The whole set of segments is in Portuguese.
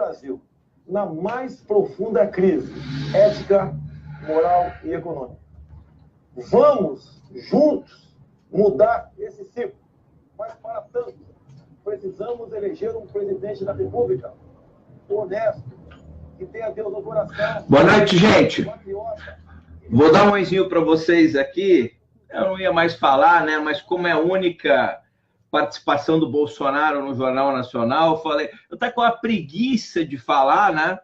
Brasil na mais profunda crise ética, moral e econômica. Vamos, juntos, mudar esse ciclo. Mas, para tanto, precisamos eleger um presidente da República honesto, que tenha Deus no coração. Boa noite, gente. Vou dar um oizinho para vocês aqui. Eu não ia mais falar, né? Mas como é a única participação do Bolsonaro no Jornal Nacional, eu falei, eu estou com a preguiça de falar, né?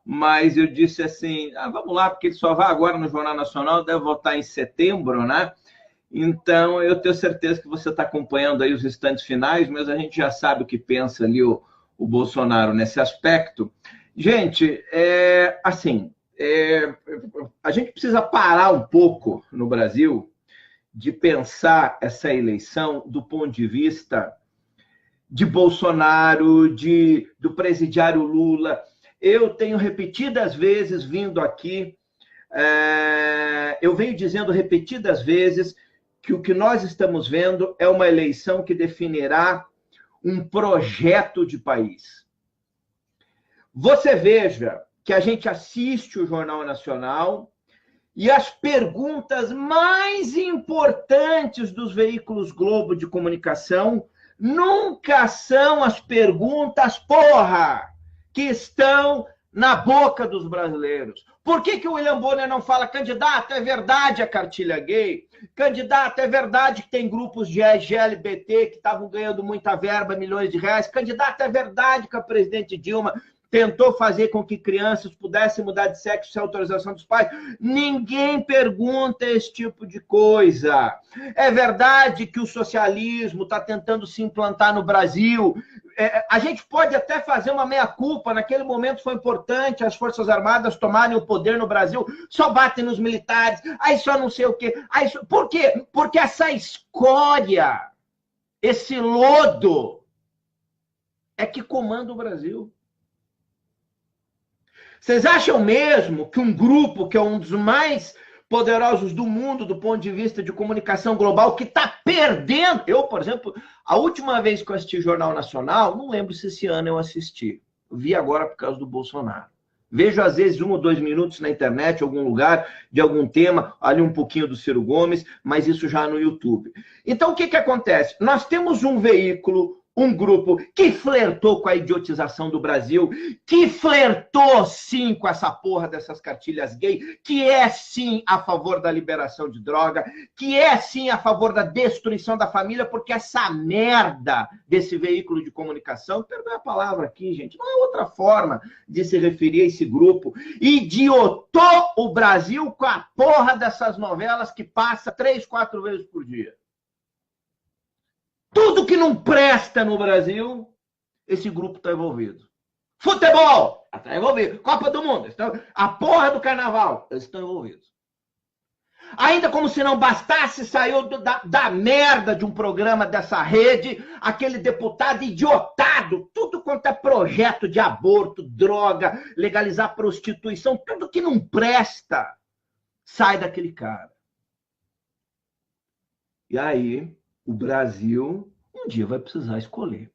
Mas eu disse assim, vamos lá, porque ele só vai agora no Jornal Nacional, deve voltar em setembro, né? Então, eu tenho certeza que você está acompanhando aí os instantes finais, mas a gente já sabe o que pensa ali o Bolsonaro nesse aspecto. Gente, a gente precisa parar um pouco no Brasil de pensar essa eleição do ponto de vista de Bolsonaro, do presidiário Lula. Eu tenho repetidas vezes vindo aqui, eu venho dizendo repetidas vezes que o que nós estamos vendo é uma eleição que definirá um projeto de país. Você veja que a gente assiste o Jornal Nacional e as perguntas mais importantes dos veículos Globo de comunicação nunca são as perguntas, que estão na boca dos brasileiros. Por que o William Bonner não fala, candidato, é verdade a cartilha gay? Candidato, é verdade que tem grupos de LGBT que estavam ganhando muita verba, milhões de reais? Candidato, é verdade que a presidente Dilma tentou fazer com que crianças pudessem mudar de sexo sem autorização dos pais? Ninguém pergunta esse tipo de coisa. É verdade que o socialismo está tentando se implantar no Brasil. A gente pode até fazer uma meia-culpa, naquele momento foi importante as Forças Armadas tomarem o poder no Brasil, só batem nos militares, aí só não sei o quê. Por quê? Porque essa escória, esse lodo, é que comanda o Brasil. Vocês acham mesmo que um grupo que é um dos mais poderosos do mundo do ponto de vista de comunicação global, que está perdendo... Eu, por exemplo, a última vez que eu assisti Jornal Nacional, não lembro se esse ano eu assisti. Eu vi agora por causa do Bolsonaro. Vejo, às vezes, 1 ou 2 minutos na internet, em algum lugar, de algum tema, ali um pouquinho do Ciro Gomes, mas isso já no YouTube. Então, o que acontece? Nós temos um veículo, um grupo que flertou com a idiotização do Brasil, que flertou, sim, com essa porra dessas cartilhas gay, que é, sim, a favor da liberação de droga, que é, sim, a favor da destruição da família, porque essa merda desse veículo de comunicação, perdoe a palavra aqui, gente, não é outra forma de se referir a esse grupo, idiotou o Brasil com a porra dessas novelas que passa 3, 4 vezes por dia. Tudo que não presta no Brasil, esse grupo está envolvido. Futebol, está envolvido. Copa do Mundo, a porra do carnaval, eles estão envolvidos. Ainda como se não bastasse, saiu da merda de um programa dessa rede, aquele deputado idiotado, tudo quanto é projeto de aborto, droga, legalizar prostituição, tudo que não presta, sai daquele cara. E aí... o Brasil um dia vai precisar escolher.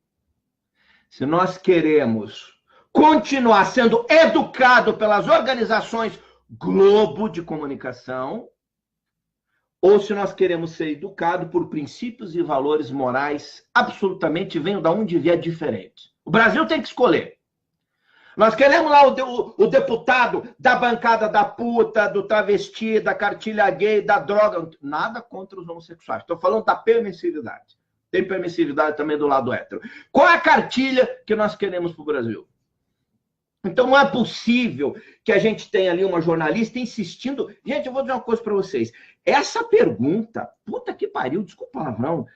Se nós queremos continuar sendo educado pelas organizações Globo de comunicação, ou se nós queremos ser educados por princípios e valores morais absolutamente, venham de onde vier, diferentes. O Brasil tem que escolher. Nós queremos lá o deputado da bancada da puta, do travesti, da cartilha gay, da droga. Nada contra os homossexuais. Estou falando da permissividade. Tem permissividade também do lado hétero. Qual é a cartilha que nós queremos para o Brasil? Então não é possível que a gente tenha ali uma jornalista insistindo... Gente, eu vou dizer uma coisa para vocês. Essa pergunta, puta que pariu, desculpa o palavrão,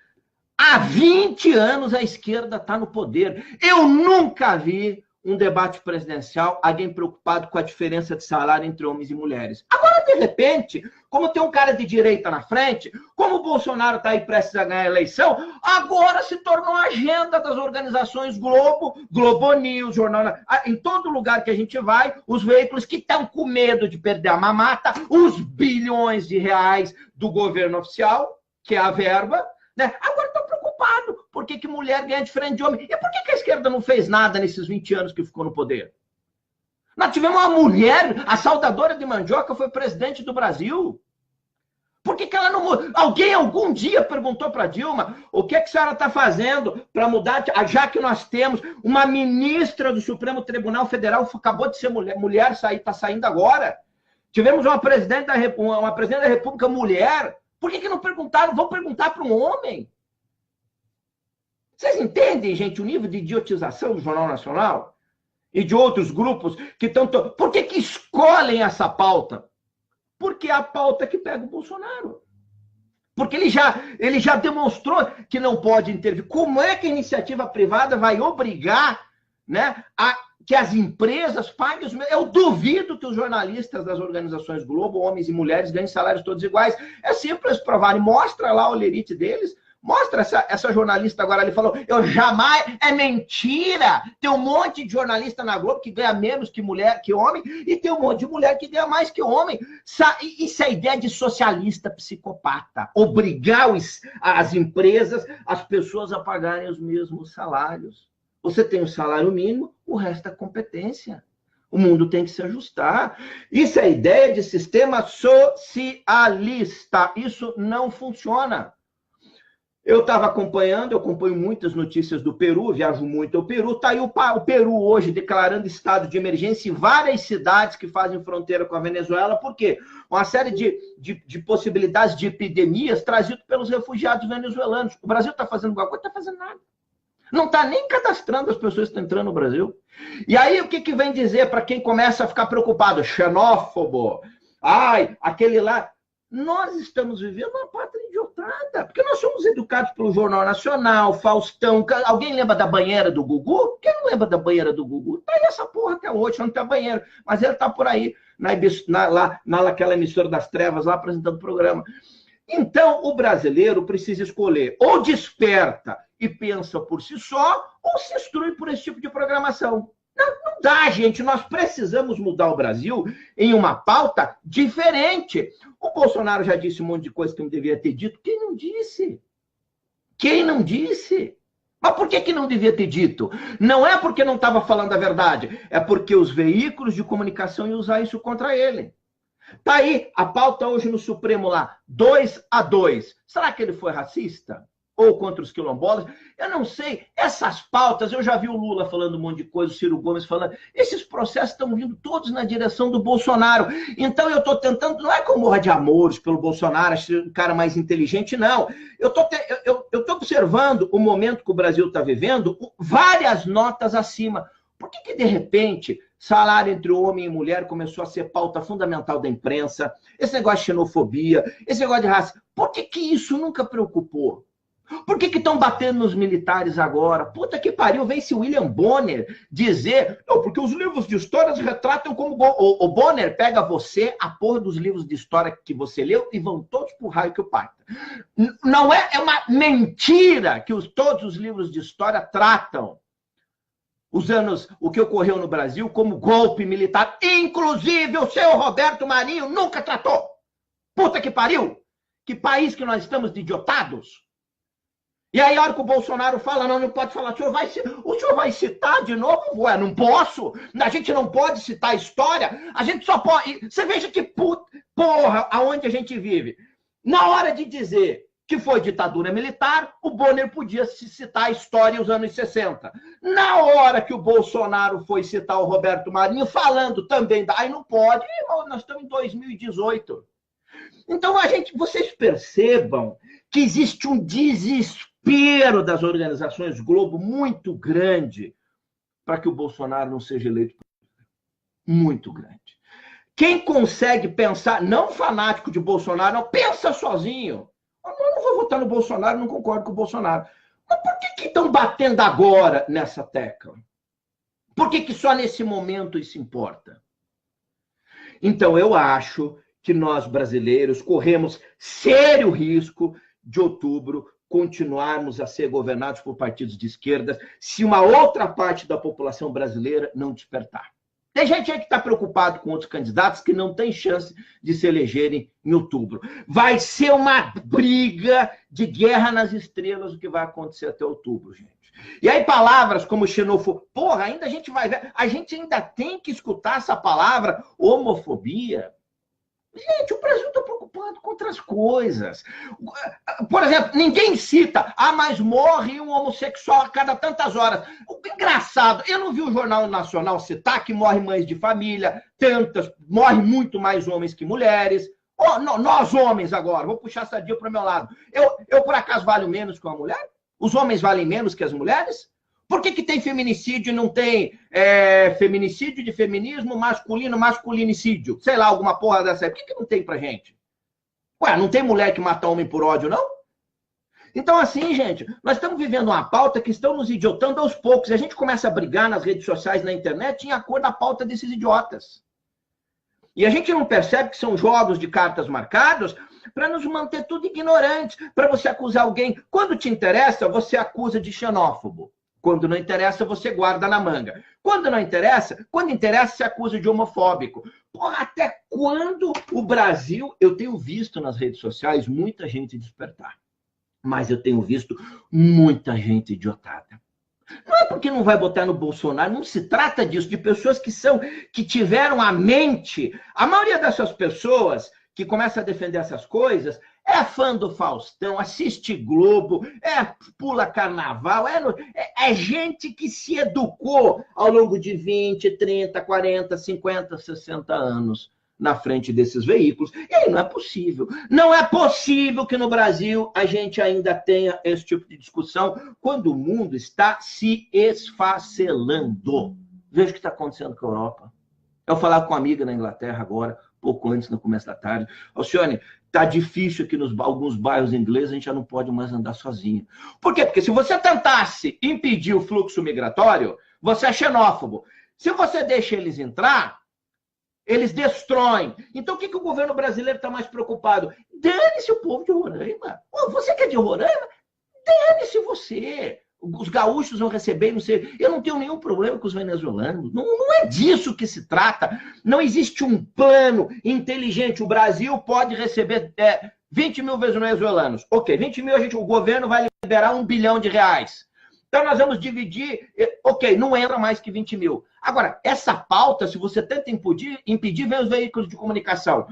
há 20 anos a esquerda está no poder. Eu nunca vi um debate presidencial, alguém preocupado com a diferença de salário entre homens e mulheres. Agora, de repente, como tem um cara de direita na frente, como o Bolsonaro está aí prestes a ganhar a eleição, agora se tornou a agenda das organizações Globo, Globo News, Jornal... Em todo lugar que a gente vai, os veículos que estão com medo de perder a mamata, os bilhões de reais do governo oficial, que é a verba, né? Agora estão preocupados. Por que mulher ganha diferente de homem? E por que a esquerda não fez nada nesses 20 anos que ficou no poder? Nós tivemos uma mulher, a Salvadora de Mandioca foi presidente do Brasil. Por que ela não muda? Alguém algum dia perguntou para Dilma o que a senhora está fazendo para mudar, já que nós temos uma ministra do Supremo Tribunal Federal, acabou de ser mulher está saindo agora. Tivemos uma presidente da República mulher. Por que não perguntaram? Vão perguntar para um homem. Vocês entendem, gente, o nível de idiotização do Jornal Nacional? E de outros grupos que estão... Por que escolhem essa pauta? Porque é a pauta que pega o Bolsonaro. Porque ele já demonstrou que não pode intervir. Como é que a iniciativa privada vai obrigar, né, que as empresas paguem os... Eu duvido que os jornalistas das organizações Globo, homens e mulheres, ganhem salários todos iguais. É simples provarem. Mostra lá o lerite deles. Mostra essa jornalista agora, ele falou, eu jamais, é mentira, tem um monte de jornalista na Globo que ganha menos que mulher, que homem, e tem um monte de mulher que ganha mais que homem. Isso é ideia de socialista psicopata, obrigar as empresas, as pessoas a pagarem os mesmos salários. Você tem o salário mínimo, o resto é competência. O mundo tem que se ajustar. Isso é ideia de sistema socialista, isso não funciona. Eu estava acompanhando, eu acompanho muitas notícias do Peru, viajo muito ao Peru. Está aí o Peru hoje declarando estado de emergência em várias cidades que fazem fronteira com a Venezuela. Por quê? Uma série de possibilidades de epidemias trazidas pelos refugiados venezuelanos. O Brasil está fazendo alguma coisa? Não está fazendo nada. Não está nem cadastrando as pessoas que estão entrando no Brasil. E aí o que vem dizer para quem começa a ficar preocupado? Xenófobo. Ai, aquele lá... Nós estamos vivendo uma pátria idiotada, porque nós somos educados pelo Jornal Nacional, Faustão. Alguém lembra da banheira do Gugu? Quem não lembra da banheira do Gugu? Tá aí essa porra até hoje, não tem banheiro. Mas ele tá por aí, naquela emissora das trevas, lá apresentando o programa. Então, o brasileiro precisa escolher ou desperta e pensa por si só, ou se instrui por esse tipo de programação. Não dá, gente. Nós precisamos mudar o Brasil em uma pauta diferente. O Bolsonaro já disse um monte de coisa que não devia ter dito. Quem não disse? Quem não disse? Mas por que não devia ter dito? Não é porque não estava falando a verdade. É porque os veículos de comunicação iam usar isso contra ele. Tá aí a pauta hoje no Supremo lá, 2-2. Será que ele foi racista? Ou contra os quilombolas, eu não sei. Essas pautas, eu já vi o Lula falando um monte de coisa, o Ciro Gomes falando, esses processos estão vindo todos na direção do Bolsonaro. Então eu estou tentando, não é que eu morra de amores pelo Bolsonaro, acho um cara mais inteligente, não. Eu estou observando o momento que o Brasil está vivendo, várias notas acima. Por que de repente, salário entre homem e mulher começou a ser pauta fundamental da imprensa, esse negócio de xenofobia, esse negócio de raça, por que isso nunca preocupou? Por que estão batendo nos militares agora? Puta que pariu, vem esse William Bonner dizer... Não, porque os livros de história retratam como... O Bonner pega você, a porra dos livros de história que você leu, e vão todos pro raio que o parta. Não é uma mentira que todos os livros de história tratam o que ocorreu no Brasil como golpe militar. Inclusive o seu Roberto Marinho nunca tratou. Puta que pariu! Que país que nós estamos de idiotados? E aí, a hora que o Bolsonaro fala, não pode falar, o senhor vai citar de novo? Ué, não posso. A gente não pode citar a história. A gente só pode... Você veja que porra aonde a gente vive. Na hora de dizer que foi ditadura militar, o Bonner podia citar a história dos anos 60. Na hora que o Bolsonaro foi citar o Roberto Marinho, falando também... Aí não pode. Irmão, nós estamos em 2018. Então, vocês percebam que existe um desespero das organizações Globo muito grande para que o Bolsonaro não seja eleito. Muito grande. Quem consegue pensar, não fanático de Bolsonaro, não, pensa sozinho. Eu não vou votar no Bolsonaro, não concordo com o Bolsonaro. Mas por que estão batendo agora nessa tecla? Por que só nesse momento isso importa? Então, eu acho que nós, brasileiros, corremos sério risco de outubro continuarmos a ser governados por partidos de esquerda se uma outra parte da população brasileira não despertar. Tem gente aí que está preocupado com outros candidatos que não tem chance de se elegerem em outubro. Vai ser uma briga de guerra nas estrelas o que vai acontecer até outubro, gente. E aí palavras como xenofobia, porra, ainda a gente vai ver, a gente ainda tem que escutar essa palavra homofobia. Gente, o Brasil está preocupado com outras coisas. Por exemplo, ninguém cita, mas morre um homossexual a cada tantas horas. O engraçado, eu não vi o Jornal Nacional citar que morrem mães de família, tantas, morrem muito mais homens que mulheres. Nós homens agora, vou puxar essa dia para o meu lado. Eu, por acaso, valho menos que uma mulher? Os homens valem menos que as mulheres? Por que tem feminicídio e não tem feminicídio de feminismo, masculinicídio? Sei lá, alguma porra dessa aí. Por que não tem pra gente? Ué, não tem mulher que mata homem por ódio, não? Então, assim, gente, nós estamos vivendo uma pauta que estão nos idiotando aos poucos. E a gente começa a brigar nas redes sociais, na internet, em acordo com a pauta desses idiotas. E a gente não percebe que são jogos de cartas marcadas para nos manter tudo ignorantes, para você acusar alguém. Quando te interessa, você acusa de xenófobo. Quando não interessa, você guarda na manga. Quando não interessa, quando interessa, você acusa de homofóbico. Porra, até quando o Brasil... Eu tenho visto nas redes sociais muita gente despertar. Mas eu tenho visto muita gente idiotada. Não é porque não vai botar no Bolsonaro, não se trata disso, de pessoas que tiveram a mente. A maioria dessas pessoas que começa a defender essas coisas é fã do Faustão, assiste Globo, pula carnaval, é gente que se educou ao longo de 20, 30, 40, 50, 60 anos na frente desses veículos. E aí não é possível. Não é possível que no Brasil a gente ainda tenha esse tipo de discussão quando o mundo está se esfacelando. Veja o que está acontecendo com a Europa. Eu falava com uma amiga na Inglaterra agora, pouco antes, no começo da tarde. Alcione, tá difícil aqui nos alguns bairros ingleses, a gente já não pode mais andar sozinho. Por quê? Porque se você tentasse impedir o fluxo migratório, você é xenófobo. Se você deixa eles entrar, eles destroem. Então, o que o governo brasileiro está mais preocupado? Dane-se o povo de Roraima. Você que é de Roraima? Dane-se você. Os gaúchos vão receber, não sei. Eu não tenho nenhum problema com os venezuelanos. Não é disso que se trata. Não existe um plano inteligente. O Brasil pode receber 20 mil venezuelanos. Ok, 20 mil o governo vai liberar R$1 bilhão. Então nós vamos dividir. Ok, não entra mais que 20 mil. Agora, essa pauta, se você tenta impedir, vem os veículos de comunicação.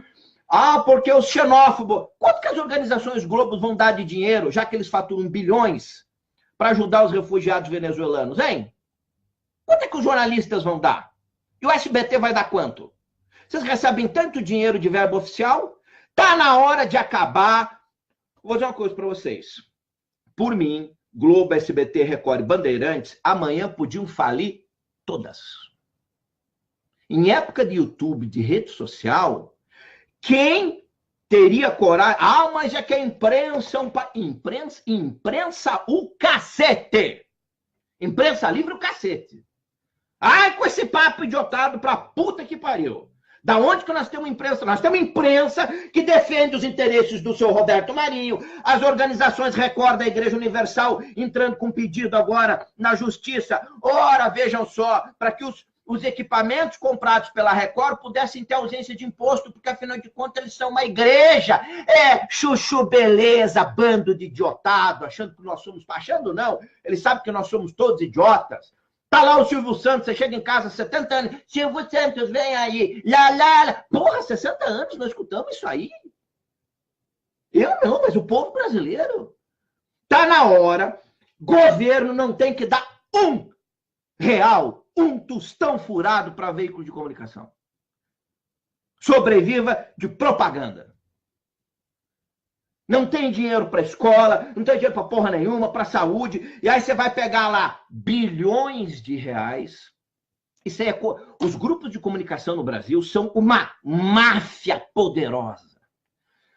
Porque os xenófobos... Quanto que as organizações Globos vão dar de dinheiro, já que eles faturam bilhões, para ajudar os refugiados venezuelanos, hein? Quanto é que os jornalistas vão dar? E o SBT vai dar quanto? Vocês recebem tanto dinheiro de verba oficial? Tá na hora de acabar. Vou dizer uma coisa para vocês. Por mim, Globo, SBT, Record e Bandeirantes, amanhã podiam falir todas. Em época de YouTube, de rede social, quem teria coragem... mas é que a imprensa... Imprensa o cacete! Imprensa livre o cacete. Com esse papo idiotado pra puta que pariu. Da onde que nós temos imprensa? Nós temos imprensa que defende os interesses do seu Roberto Marinho, as organizações Record da Igreja Universal entrando com pedido agora na justiça. Ora, vejam só, para que os equipamentos comprados pela Record pudessem ter ausência de imposto, porque, afinal de contas, eles são uma igreja. Chuchu beleza, bando de idiotado, achando que nós somos... Achando não, eles sabem que nós somos todos idiotas. Tá lá o Silvio Santos, você chega em casa, 70 anos, Silvio Santos, vem aí, lá. Porra, 60 anos, nós escutamos isso aí. Eu não, mas o povo brasileiro. Tá na hora, governo não tem que dar R$1, um tostão furado para veículo de comunicação. Sobreviva de propaganda. Não tem dinheiro para escola, não tem dinheiro para porra nenhuma, para saúde. E aí você vai pegar lá bilhões de reais. Isso aí os grupos de comunicação no Brasil são uma máfia poderosa.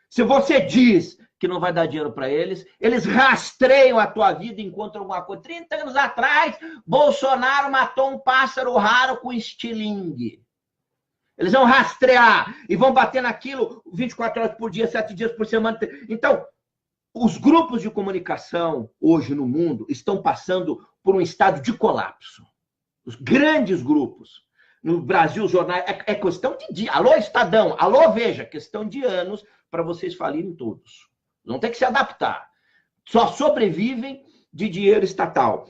Se você diz que não vai dar dinheiro para eles, eles rastreiam a tua vida e encontram alguma coisa. 30 anos atrás, Bolsonaro matou um pássaro raro com estilingue. Eles vão rastrear e vão bater naquilo 24 horas por dia, 7 dias por semana. Então, os grupos de comunicação hoje no mundo estão passando por um estado de colapso. Os grandes grupos. no Brasil, jornais, é questão de dia. Alô, Estadão, alô, Veja, questão de anos para vocês falirem todos. Vão ter que se adaptar. Só sobrevivem de dinheiro estatal.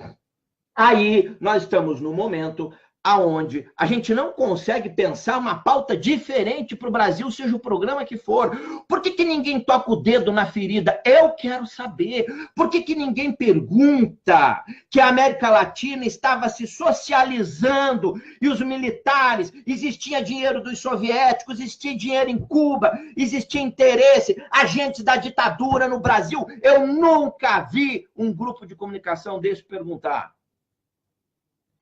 Aí nós estamos num momento aonde a gente não consegue pensar uma pauta diferente para o Brasil, seja o programa que for. Por que ninguém toca o dedo na ferida? Eu quero saber. Por que ninguém pergunta que a América Latina estava se socializando e os militares, existia dinheiro dos soviéticos, existia dinheiro em Cuba, existia interesse, agentes da ditadura no Brasil? Eu nunca vi um grupo de comunicação desse perguntar.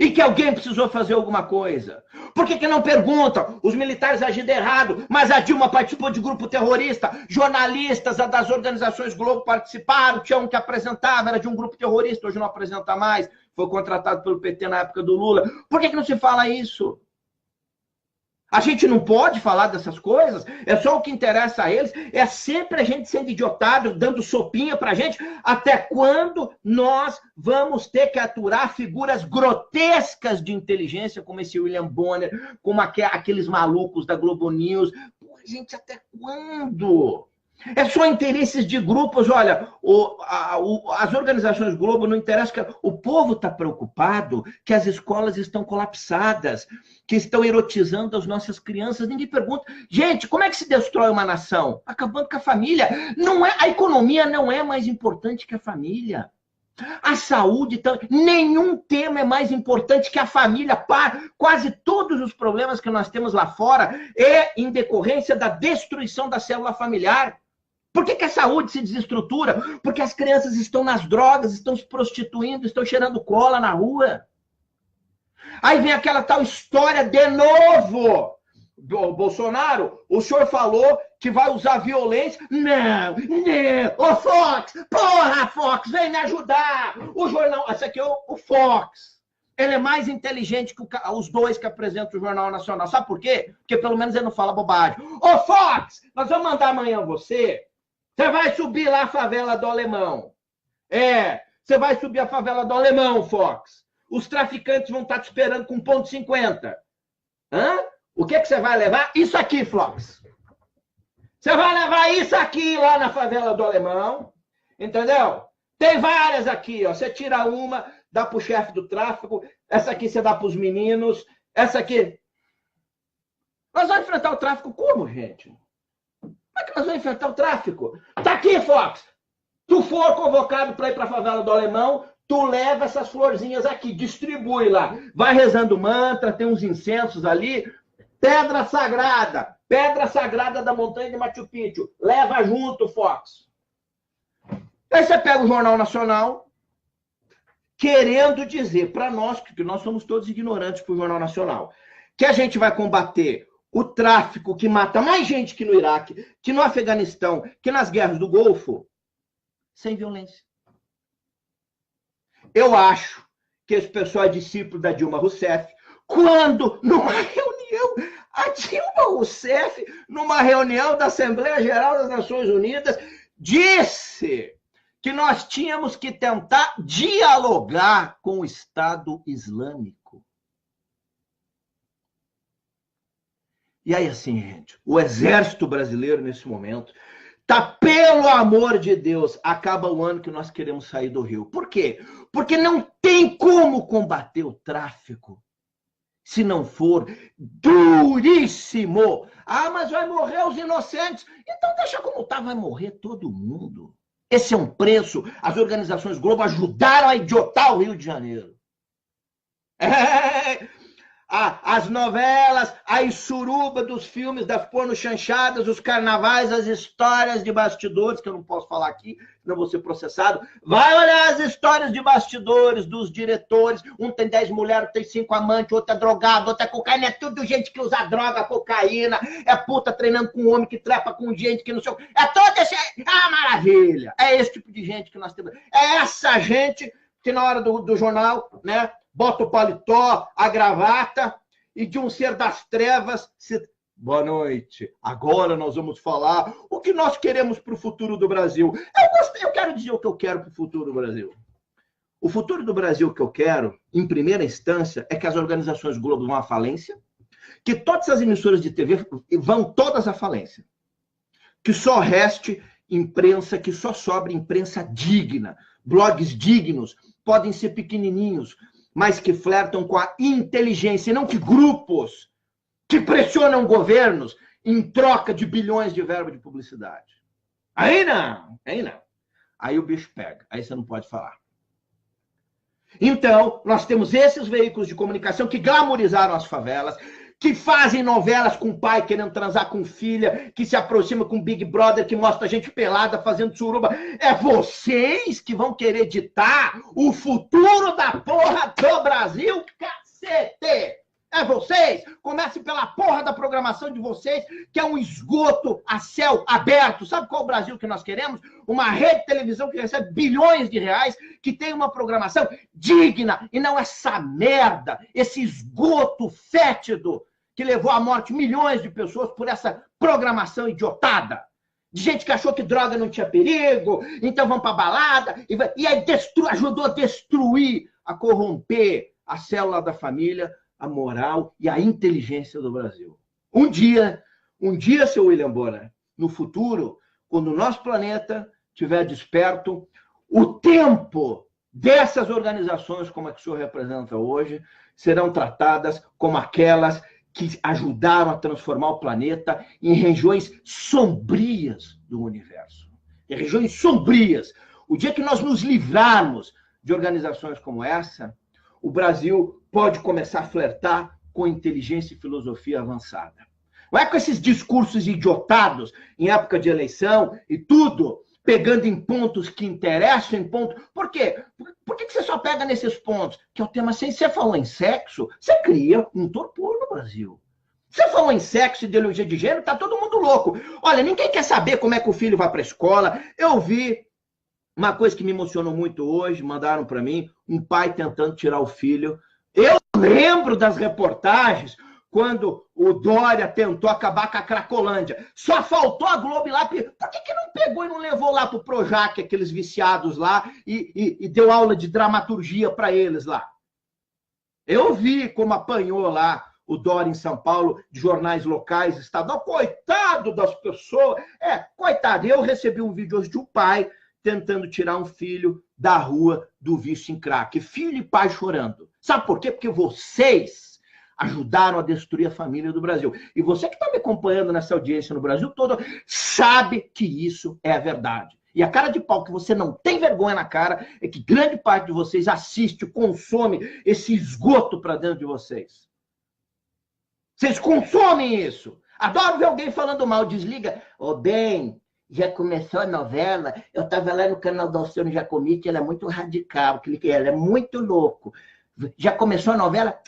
E que alguém precisou fazer alguma coisa. Por que não perguntam? Os militares agiram errado, mas a Dilma participou de grupo terrorista, jornalistas das organizações Globo participaram, tinha um que apresentava, era de um grupo terrorista, hoje não apresenta mais, foi contratado pelo PT na época do Lula. Por que não se fala isso? A gente não pode falar dessas coisas, é só o que interessa a eles, é sempre a gente sendo idiotado, dando sopinha pra gente, até quando nós vamos ter que aturar figuras grotescas de inteligência, como esse William Bonner, como aqueles malucos da Globo News. Pô, gente, até quando? É só interesses de grupos. Olha, as organizações Globo não interessam. O povo está preocupado que as escolas estão colapsadas, que estão erotizando as nossas crianças. Ninguém pergunta. Gente, como é que se destrói uma nação? Acabando com a família. A economia não é mais importante que a família. A saúde, nenhum tema é mais importante que a família. Quase todos os problemas que nós temos lá fora é em decorrência da destruição da célula familiar. Por que a saúde se desestrutura? Porque as crianças estão nas drogas, estão se prostituindo, estão cheirando cola na rua. Aí vem aquela tal história de novo. Bolsonaro, o senhor falou que vai usar violência. Não. Ô, Fox, porra, Fox, vem me ajudar. O jornal, esse aqui é o Fox. Ele é mais inteligente que os dois que apresentam o Jornal Nacional. Sabe por quê? Porque pelo menos ele não fala bobagem. Ô, Fox, nós vamos mandar amanhã você. Você vai subir lá a favela do Alemão. Você vai subir a favela do Alemão, Fox. Os traficantes vão estar te esperando com 1,50. O que você vai levar? Isso aqui, Fox. Você vai levar isso aqui lá na favela do Alemão. Entendeu? Tem várias aqui, ó. Você tira uma, dá pro chefe do tráfico. Essa aqui você dá pros meninos. Essa aqui. Nós vamos enfrentar o tráfico como, gente? Como é que nós vamos enfrentar o tráfico? Tá aqui, Fox. Tu for convocado para ir para a favela do Alemão, tu leva essas florzinhas aqui, distribui lá. Vai rezando mantra, tem uns incensos ali. Pedra sagrada da montanha de Machu Picchu. Leva junto, Fox. Aí você pega o Jornal Nacional, querendo dizer para nós, que nós somos todos ignorantes para o Jornal Nacional, que a gente vai combater o tráfico que mata mais gente que no Iraque, que no Afeganistão, que nas guerras do Golfo, sem violência. Eu acho que esse pessoal é discípulo da Dilma Rousseff, quando, numa reunião, a Dilma Rousseff, numa reunião da Assembleia Geral das Nações Unidas, disse que nós tínhamos que tentar dialogar com o Estado Islâmico. E aí, assim, gente, o exército brasileiro, nesse momento, tá, pelo amor de Deus, acaba o ano que nós queremos sair do Rio. Por quê? Porque não tem como combater o tráfico se não for duríssimo. Mas vai morrer os inocentes. Então deixa como tá, vai morrer todo mundo. Esse é um preço. As organizações Globo ajudaram a idiotar o Rio de Janeiro. As novelas, a suruba dos filmes, das pornochanchadas, os carnavais, as histórias de bastidores, que eu não posso falar aqui, senão vou ser processado. Vai olhar as histórias de bastidores dos diretores. Um tem 10 mulheres, outro tem 5 amantes, outro é drogado, outro é cocaína. É tudo gente que usa droga, cocaína. É puta treinando com homem que trepa com gente que não sei o que. É todo esse... maravilha! É esse tipo de gente que nós temos. É essa gente que na hora do jornal, né? Bota o paletó, a gravata, e de um ser das trevas... Boa noite. Agora nós vamos falar o que nós queremos para o futuro do Brasil. Eu quero dizer o que eu quero para o futuro do Brasil. O futuro do Brasil que eu quero, em primeira instância, é que as organizações Globo vão à falência, que todas as emissoras de TV vão todas à falência. Que só reste imprensa, que só sobre imprensa digna. Blogs dignos podem ser pequenininhos, mas que flertam com a inteligência, e não que grupos que pressionam governos em troca de bilhões de verba de publicidade. Aí não, aí não. Aí o bicho pega, aí você não pode falar. Então, nós temos esses veículos de comunicação que glamorizaram as favelas, que fazem novelas com o pai querendo transar com filha, que se aproxima com Big Brother, que mostra gente pelada fazendo suruba. É vocês que vão querer ditar o futuro da porra do Brasil, cacete! É vocês! Comece pela porra da programação de vocês, que é um esgoto a céu aberto. Sabe qual é o Brasil que nós queremos? Uma rede de televisão que recebe bilhões de reais, que tem uma programação digna, e não essa merda, esse esgoto fétido que levou à morte milhões de pessoas por essa programação idiotada. De gente que achou que droga não tinha perigo, então vão pra balada, e aí ajudou a destruir, a corromper a célula da família, a moral e a inteligência do Brasil. Um dia, seu William Bonner, no futuro, quando o nosso planeta estiver desperto, o tempo dessas organizações, como a que o senhor representa hoje, serão tratadas como aquelas que ajudaram a transformar o planeta em regiões sombrias do universo. Em regiões sombrias. O dia que nós nos livrarmos de organizações como essa, o Brasil pode começar a flertar com inteligência e filosofia avançada. Não é com esses discursos idiotados em época de eleição e tudo, pegando em pontos que interessam, em pontos... Por quê? Por que você só pega nesses pontos? Que é o tema sem... Você falou em sexo, você cria um torpor no Brasil. Você falou em sexo, ideologia de gênero, tá todo mundo louco. Olha, ninguém quer saber como é que o filho vai para a escola. Eu vi uma coisa que me emocionou muito hoje, mandaram para mim, um pai tentando tirar o filho. Eu lembro das reportagens quando o Dória tentou acabar com a Cracolândia. Só faltou a Globo ir lá. Por que não pegou e não levou lá pro Projac, aqueles viciados lá, e deu aula de dramaturgia para eles lá? Eu vi como apanhou lá o Dória em São Paulo, de jornais locais, estadual. Coitado das pessoas. Coitado. Eu recebi um vídeo hoje de um pai tentando tirar um filho da rua do vício em crack. Filho e pai chorando. Sabe por quê? Porque vocês ajudaram a destruir a família do Brasil. E você que está me acompanhando nessa audiência no Brasil todo, sabe que isso é a verdade. E a cara de pau que você não tem vergonha na cara é que grande parte de vocês assiste, consome esse esgoto para dentro de vocês. Vocês consomem isso. Adoro ver alguém falando mal. Desliga. Bem, já começou a novela. Eu estava lá no canal da Alcione Jacomite, ela é muito radical, ela é muito louco. Já começou a novela?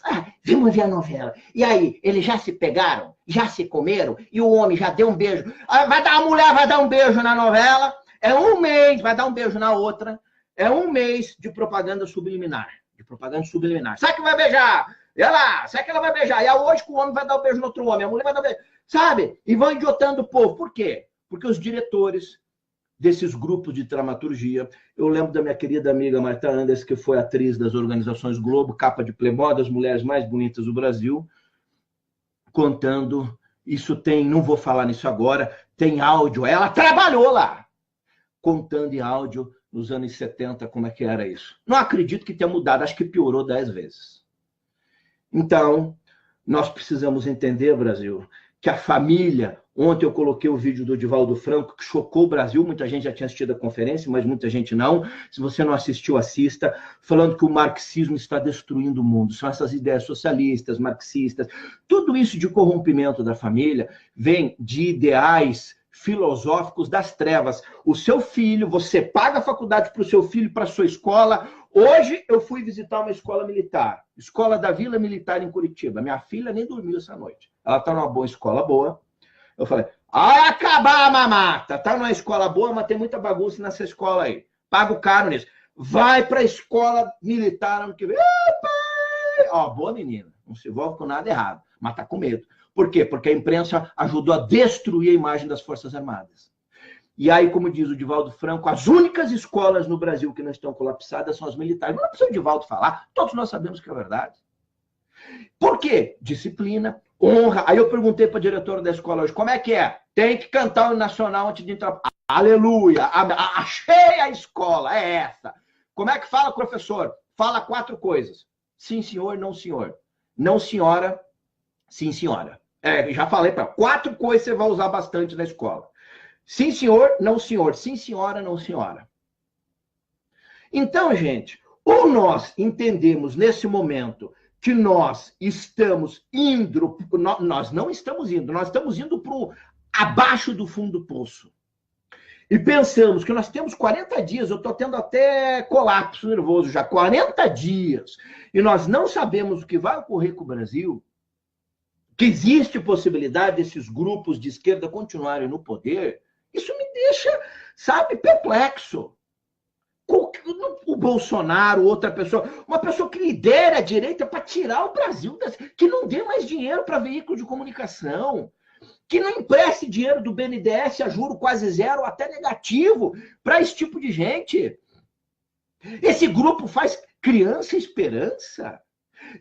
Vamos ver a novela. E aí, eles já se pegaram? Já se comeram? E o homem já deu um beijo? A mulher vai dar um beijo na novela? É um mês, vai dar um beijo na outra. É um mês de propaganda subliminar. Sabe que vai beijar? E lá, sabe que ela vai beijar? E é hoje que o homem vai dar um beijo no outro homem, a mulher vai dar um beijo. Sabe? E vão idiotando o povo. Por quê? Porque os diretores desses grupos de dramaturgia, eu lembro da minha querida amiga Marta Anders, que foi atriz das organizações Globo, capa de Playboy, das mulheres mais bonitas do Brasil, contando, isso tem, não vou falar nisso agora, tem áudio, ela trabalhou lá, contando em áudio nos anos 70 como é que era isso. Não acredito que tenha mudado, acho que piorou 10 vezes. Então, nós precisamos entender, Brasil, que a família... Ontem eu coloquei o vídeo do Divaldo Franco, que chocou o Brasil. Muita gente já tinha assistido a conferência, mas muita gente não. Se você não assistiu, assista. Falando que o marxismo está destruindo o mundo. São essas ideias socialistas, marxistas. Tudo isso de corrompimento da família vem de ideais filosóficos das trevas. O seu filho, você paga a faculdade para o seu filho, para a sua escola. Hoje eu fui visitar uma escola militar. Escola da Vila Militar em Curitiba. Minha filha nem dormiu essa noite. Ela está numa boa escola boa. Eu falei, vai acabar a mamata. Tá numa escola boa, mas tem muita bagunça nessa escola aí. Pago caro nisso. Vai para a escola militar ano que vem. Boa menina. Não se envolve com nada errado. Mas tá com medo. Por quê? Porque a imprensa ajudou a destruir a imagem das Forças Armadas. E aí, como diz o Divaldo Franco, as únicas escolas no Brasil que não estão colapsadas são as militares. Não precisa o Divaldo falar. Todos nós sabemos que é verdade. Por quê? Disciplina. Honra. Aí eu perguntei para a diretora da escola hoje, como é que é? Tem que cantar o nacional antes de entrar. Aleluia! Achei a escola, é essa. Como é que fala, professor? Fala 4 coisas. Sim, senhor, não, senhor. Não, senhora, sim, senhora. Já falei para 4 coisas que você vai usar bastante na escola. Sim, senhor, não, senhor. Sim, senhora, não, senhora. Então, gente, ou nós entendemos nesse momento que nós estamos indo, nós não estamos indo, nós estamos indo para abaixo do fundo do poço. E pensamos que nós temos 40 dias, eu estou tendo até colapso nervoso já, 40 dias, e nós não sabemos o que vai ocorrer com o Brasil, que existe possibilidade desses grupos de esquerda continuarem no poder, isso me deixa, sabe, perplexo. O Bolsonaro, outra pessoa, uma pessoa que lidera a direita para tirar o Brasil, que não dê mais dinheiro para veículos de comunicação, que não empreste dinheiro do BNDES a juro quase zero, até negativo, para esse tipo de gente. Esse grupo faz Criança Esperança.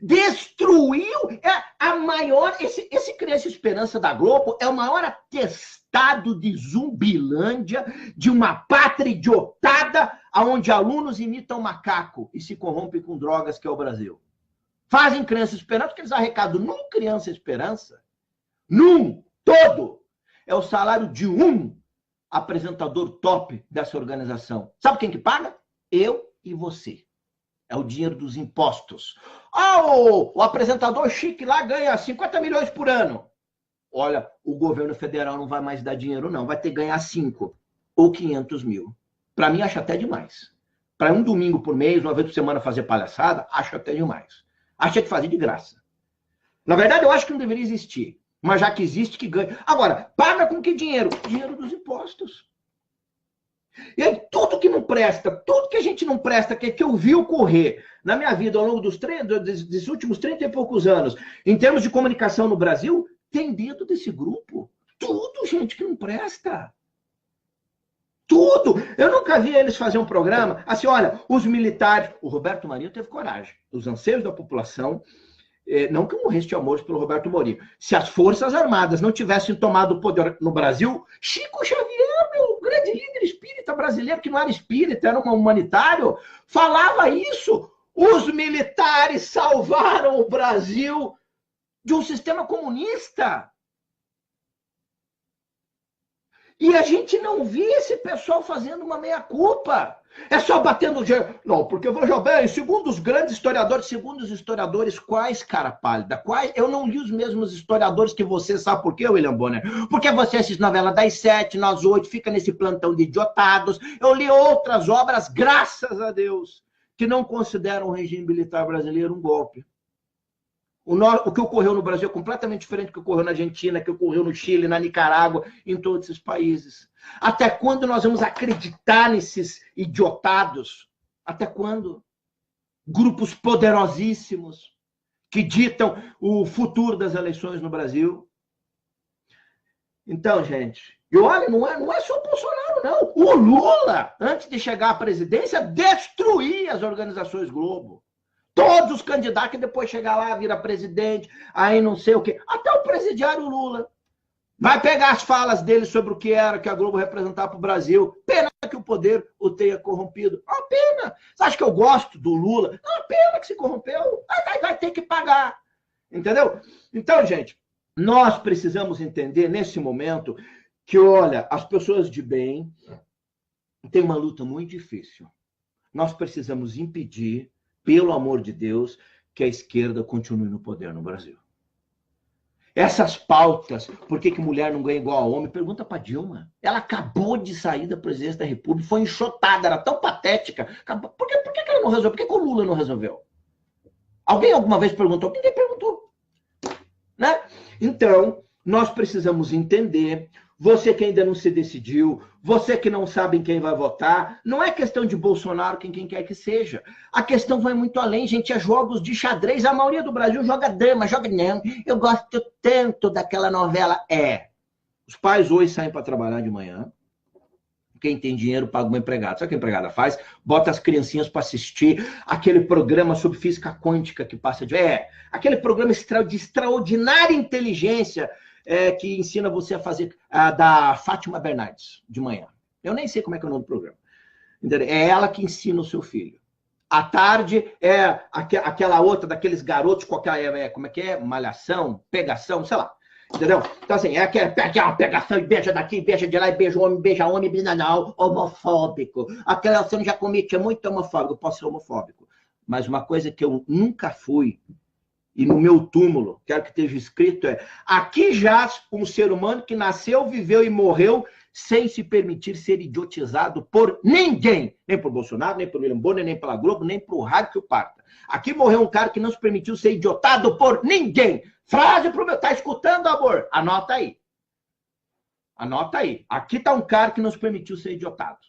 Destruiu a maior... Esse Criança Esperança da Globo é o maior atestado de Zumbilândia, de uma pátria idiotada, onde alunos imitam macaco e se corrompem com drogas, que é o Brasil. Fazem Criança Esperança, porque eles arrecadam num Criança Esperança, num todo, é o salário de um apresentador top dessa organização. Sabe quem que paga? Eu e você. É o dinheiro dos impostos. O apresentador chique lá ganha 50 milhões por ano. Olha, o governo federal não vai mais dar dinheiro, não. Vai ter que ganhar 5 ou 500 mil. Para mim, acho até demais. Para um domingo por mês, uma vez por semana fazer palhaçada, acho até demais. Acho que fazer de graça. Na verdade, eu acho que não deveria existir. Mas já que existe, que ganha. Agora, paga com que dinheiro? Dinheiro dos impostos. E aí, tudo que não presta, tudo que a gente não presta, que eu vi ocorrer na minha vida ao longo dos últimos 30 e poucos anos, em termos de comunicação no Brasil, tem dedo desse grupo. Tudo, gente, que não presta. Tudo. Eu nunca vi eles fazer um programa assim, olha, os militares... O Roberto Marinho teve coragem. Os anseios da população... Não que eu morresse de amor pelo Roberto Marinho. Se as Forças Armadas não tivessem tomado o poder no Brasil, Chico Xavier, meu grande líder espírita brasileiro, que não era espírita, era um humanitário, falava isso. Os militares salvaram o Brasil de um sistema comunista. E a gente não via esse pessoal fazendo uma meia-culpa. É só batendo... Não, porque, veja bem, segundo os grandes historiadores, segundo os historiadores, quais, cara pálida? Quais? Eu não li os mesmos historiadores que você, sabe por quê, William Bonner? Porque você assiste novela das 7, nós 8, fica nesse plantão de idiotados. Eu li outras obras, graças a Deus, que não consideram o regime militar brasileiro um golpe. O que ocorreu no Brasil é completamente diferente do que ocorreu na Argentina, que ocorreu no Chile, na Nicarágua, em todos esses países. Até quando nós vamos acreditar nesses idiotados? Até quando? Grupos poderosíssimos que ditam o futuro das eleições no Brasil. Então, gente, e olha, não é só o Bolsonaro, não. O Lula, antes de chegar à presidência, destruía as organizações Globo. Todos os candidatos que depois chegar lá, vira presidente, aí não sei o quê. Até o presidiário Lula. Vai pegar as falas dele sobre o que era que a Globo representava para o Brasil. Pena que o poder o tenha corrompido. Uma pena. Você acha que eu gosto do Lula? Uma pena que se corrompeu. Vai ter que pagar. Entendeu? Então, gente, nós precisamos entender nesse momento que, olha, as pessoas de bem têm uma luta muito difícil. Nós precisamos impedir, pelo amor de Deus, que a esquerda continue no poder no Brasil. Essas pautas, por que mulher não ganha igual a homem? Pergunta para Dilma. Ela acabou de sair da presidência da República, foi enxotada, era tão patética. Por que ela não resolveu? Por que o Lula não resolveu? Alguém alguma vez perguntou? Ninguém perguntou. Né? Então, nós precisamos entender, você que ainda não se decidiu, você que não sabe em quem vai votar, não é questão de Bolsonaro, quem quer que seja. A questão vai muito além, gente, é jogos de xadrez. A maioria do Brasil joga dama, joga não. Eu gosto tanto daquela novela. Os pais hoje saem para trabalhar de manhã, Quem tem dinheiro paga uma empregada. Sabe o que a empregada faz? Bota as criancinhas para assistir aquele programa sobre física quântica que passa de... aquele programa de extraordinária inteligência que ensina você a fazer da Fátima Bernardes, de manhã. Eu nem sei como é que é o nome do programa. É ela que ensina o seu filho. À tarde é aquela outra daqueles garotos com aquela... como é que é? Malhação, pegação, sei lá. Entendeu? Então, assim, é aquela pegação e beija daqui, beija de lá, e beija homem, não, homofóbico. Aquela você já comete, é muito homofóbico, eu posso ser homofóbico. Mas uma coisa que eu nunca fui, e no meu túmulo, quero que esteja escrito, aqui jaz um ser humano que nasceu, viveu e morreu sem se permitir ser idiotizado por ninguém. Nem por Bolsonaro, nem por William Bonner, nem pela Globo, nem por rádio que o parta. Aqui morreu um cara que não se permitiu ser idiotado por ninguém. Frase pro meu... Tá escutando, amor? Anota aí. Anota aí. Aqui tá um cara que não se permitiu ser idiotado.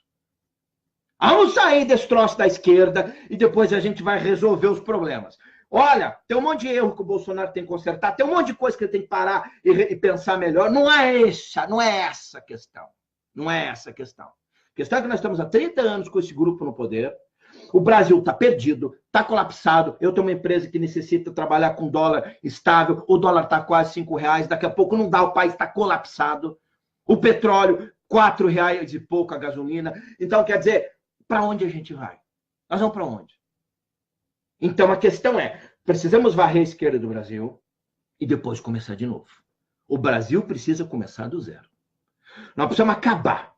Vamos sair desse troço da esquerda e depois a gente vai resolver os problemas. Olha, tem um monte de erro que o Bolsonaro tem que consertar, tem um monte de coisa que ele tem que parar e pensar melhor. Não é essa a questão. Não é essa a questão. A questão é que nós estamos há 30 anos com esse grupo no poder. O Brasil está perdido, está colapsado. Eu tenho uma empresa que necessita trabalhar com dólar estável. O dólar está quase R$5. Daqui a pouco não dá, o país está colapsado. O petróleo, R$4 e pouco a gasolina. Então, quer dizer, para onde a gente vai? Nós vamos para onde? Então, a questão é, precisamos varrer a esquerda do Brasil e depois começar de novo. O Brasil precisa começar do zero. Nós precisamos acabar.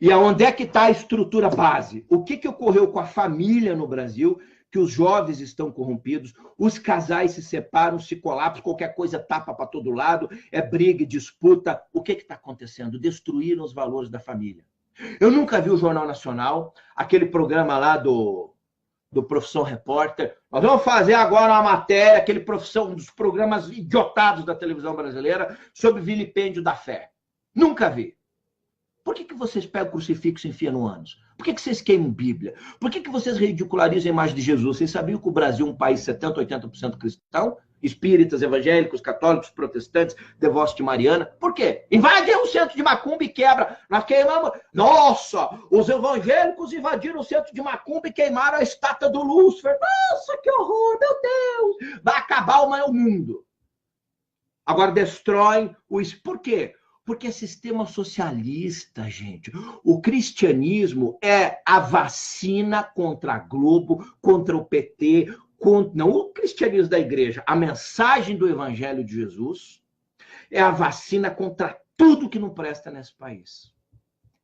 E aonde é que está a estrutura base? O que ocorreu com a família no Brasil? Que os jovens estão corrompidos, os casais se separam, se colapsam, qualquer coisa tapa para todo lado, é briga, disputa. O que está acontecendo? Destruíram os valores da família. Eu nunca vi o Jornal Nacional, aquele programa lá do Profissão Repórter. Nós vamos fazer agora uma matéria, um dos programas idiotados da televisão brasileira, sobre vilipêndio da fé. Nunca vi. Por que vocês pegam o crucifixo e enfiam no ânus? Por que vocês queimam Bíblia? Por que vocês ridicularizam a imagem de Jesus? Vocês sabiam que o Brasil é um país 70%, 80% cristão? Espíritas, evangélicos, católicos, protestantes, devotos de Mariana. Por quê? Invadiram o centro de Macumba e quebra. Nós queimamos... Nossa, os evangélicos invadiram o centro de Macumba e queimaram a estátua do Lúcifer. Nossa, que horror, meu Deus! Vai acabar o mundo. Agora destroem o... Por quê? Porque é sistema socialista, gente. O cristianismo é a vacina contra a Globo, contra o PT, não o cristianismo da igreja. A mensagem do evangelho de Jesus é a vacina contra tudo que não presta nesse país.